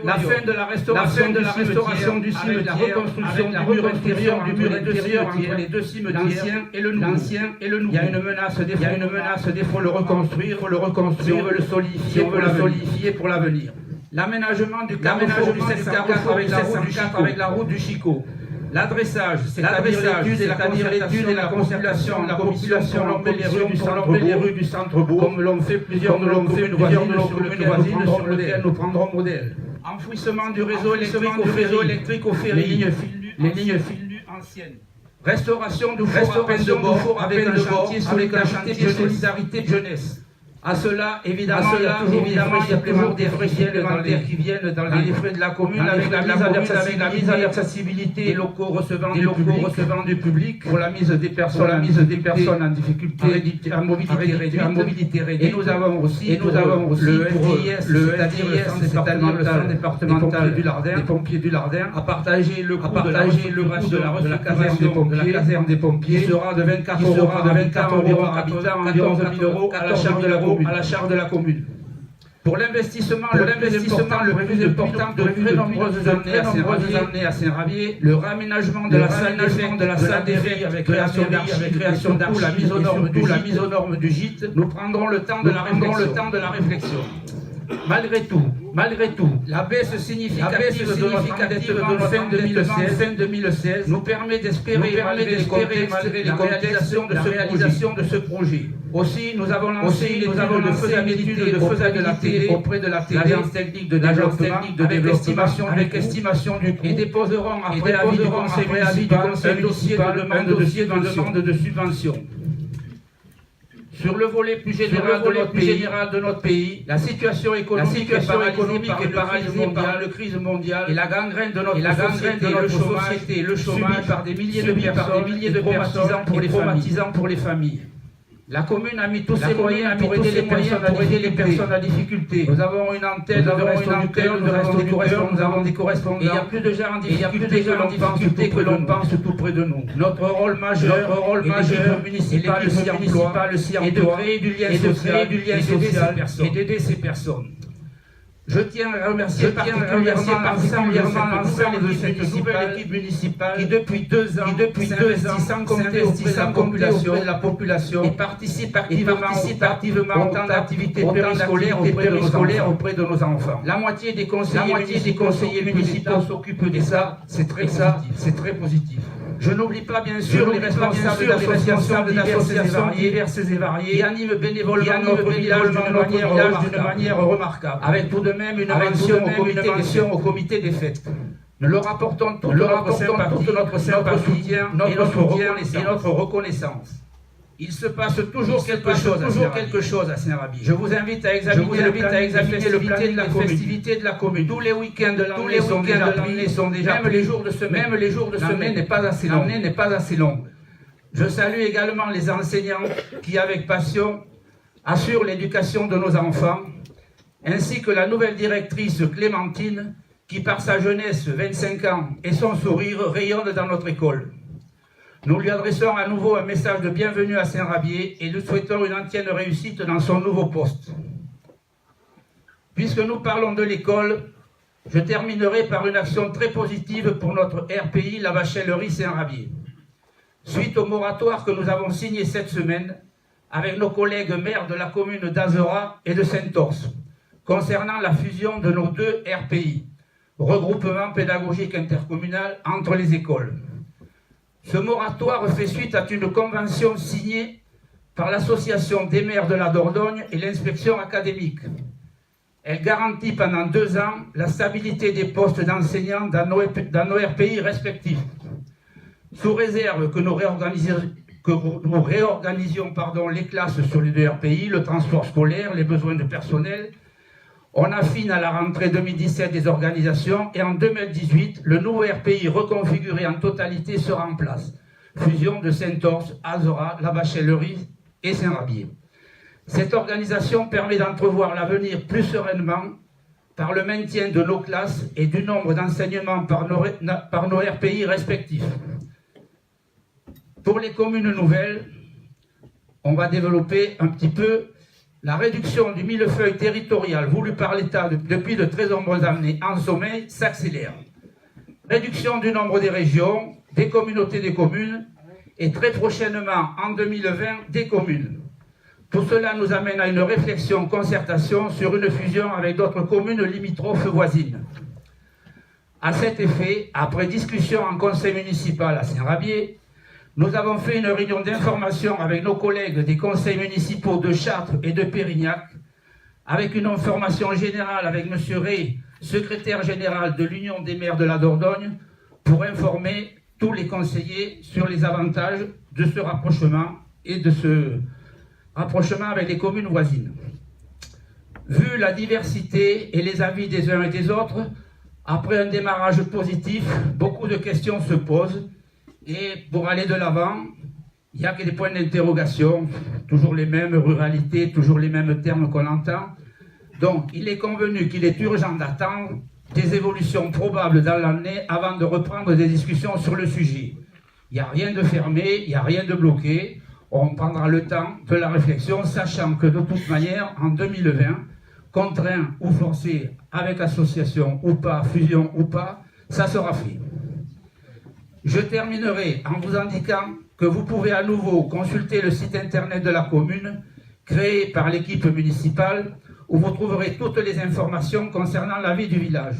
la fin de la restauration du cimetière, avec la reconstruction du mur intérieur entre les deux cimetières, l'ancien et le nouveau. Il y a une menace d'effondrement, il faut le reconstruire, si on veut le solidifier pour l'avenir. L'aménagement du carrefour du 704 avec la route du Chicot. L'adressage, c'est-à-dire l'étude et la concertation les rues du centre-bourg, comme l'ont fait plusieurs de nos communes voisines sur lesquelles nous prendrons modèle. Enfouissement du réseau électrique au ferry, les lignes fil nues anciennes. Restauration du four avec un chantier de solidarité solidarité À cela, évidemment, il y a toujours des frais supplémentaires qui viennent dans les frais de la commune avec la mise en accessibilité des locaux recevant du public pour la mise des personnes en difficulté à mobilité réduite. Et nous avons aussi le RIS, c'est-à-dire le centre départemental des pompiers du Lardin, à partager le coût de la caserne des pompiers qui sera de 24 euros par habitant, environ 1 000 € à la charge de la commune. Pour l'investissement le plus important de très nombreuses années à Saint-Rabier, le raménagement de la salle des fêtes avec création d'archives, la mise aux normes du gîte, nous prendrons le temps de la réflexion. Malgré tout, la baisse significative de notre endettement fin 2016 nous permet d'espérer malgré les contextes, la réalisation de ce projet. Aussi, nous avons lancé une étude de faisabilité auprès de l'agence technique de développement avec estimation du coût et déposerons après avis du conseil municipal un dossier de demande de subvention. Sur le volet plus général de notre pays, la situation économique est paralysée par la crise mondiale et la gangrène de notre société, le chômage par des milliers de personnes traumatisant pour les familles. La commune a mis tous ses moyens pour aider les personnes à difficulté. Nous avons une antenne de Restos du Cœur, nous avons des correspondants. Et il y a plus de gens en difficulté que l'on pense tout près de nous. Notre rôle majeur, municipal est de créer du lien social et d'aider ces personnes. Je tiens à remercier particulièrement l'ensemble de cette nouvelle équipe municipale qui depuis 2 ans s'investit sans compter auprès de la population et participe activement autant d'activités périscolaires auprès de nos enfants. La moitié des conseillers municipaux s'occupent de ça, c'est très positif. Je n'oublie pas bien sûr les responsables d'associations diverses et variées qui animent bénévolement notre village d'une manière remarquable, avec tout de même une mention au comité des fêtes. Nous leur apportons toute notre sympathie, notre reconnaissance. Il se passe toujours quelque chose à Saint-Rabier. Je vous invite à examiner le planning des festivités de la commune. Tous les week-ends de l'année sont déjà même les jours de semaine. L'année n'est pas assez longue. Je salue également les enseignants qui, avec passion, assurent l'éducation de nos enfants, ainsi que la nouvelle directrice Clémentine, qui par sa jeunesse, 25 ans, et son sourire rayonne dans notre école. Nous lui adressons à nouveau un message de bienvenue à Saint-Rabier et nous souhaitons une entière réussite dans son nouveau poste. Puisque nous parlons de l'école, je terminerai par une action très positive pour notre RPI, la Bachellerie Saint-Rabier. Suite au moratoire que nous avons signé cette semaine avec nos collègues maires de la commune d'Azera et de Saint-Orse, concernant la fusion de nos 2 RPI, regroupement pédagogique intercommunal entre les écoles. Ce moratoire fait suite à une convention signée par l'Association des maires de la Dordogne et l'inspection académique. Elle garantit pendant 2 ans la stabilité des postes d'enseignants dans nos RPI respectifs, sous réserve que nous réorganisions les classes sur les 2 RPI, le transport scolaire, les besoins de personnel. On affine à la rentrée 2017 des organisations et en 2018, le nouveau RPI reconfiguré en totalité sera en place. Fusion de Saint-Orse, Azera, la Bachellerie et Saint-Rabier. Cette organisation permet d'entrevoir l'avenir plus sereinement par le maintien de nos classes et du nombre d'enseignements par nos RPI respectifs. Pour les communes nouvelles, on va développer un petit peu La réduction du millefeuille territorial voulu par l'État depuis de très nombreuses années en sommeil s'accélère. Réduction du nombre des régions, des communautés des communes et très prochainement, en 2020, des communes. Tout cela nous amène à une réflexion, concertation sur une fusion avec d'autres communes limitrophes voisines. À cet effet, après discussion en conseil municipal à Saint-Rabier, nous avons fait une réunion d'information avec nos collègues des conseils municipaux de Chartres et de Pérignac, avec une information générale avec M. Ray, secrétaire général de l'Union des maires de la Dordogne, pour informer tous les conseillers sur les avantages de ce rapprochement et de ce rapprochement avec les communes voisines. Vu la diversité et les avis des uns et des autres, après un démarrage positif, beaucoup de questions se posent et pour aller de l'avant, il n'y a que des points d'interrogation, toujours les mêmes ruralités, toujours les mêmes termes qu'on entend. Donc il est convenu qu'il est urgent d'attendre des évolutions probables dans l'année avant de reprendre des discussions sur le sujet. Il n'y a rien de fermé, il n'y a rien de bloqué. On prendra le temps de la réflexion, sachant que de toute manière, en 2020, contraint ou forcé, avec association ou pas, fusion ou pas, ça sera fait. Je terminerai en vous indiquant que vous pouvez à nouveau consulter le site internet de la commune, créé par l'équipe municipale, où vous trouverez toutes les informations concernant la vie du village.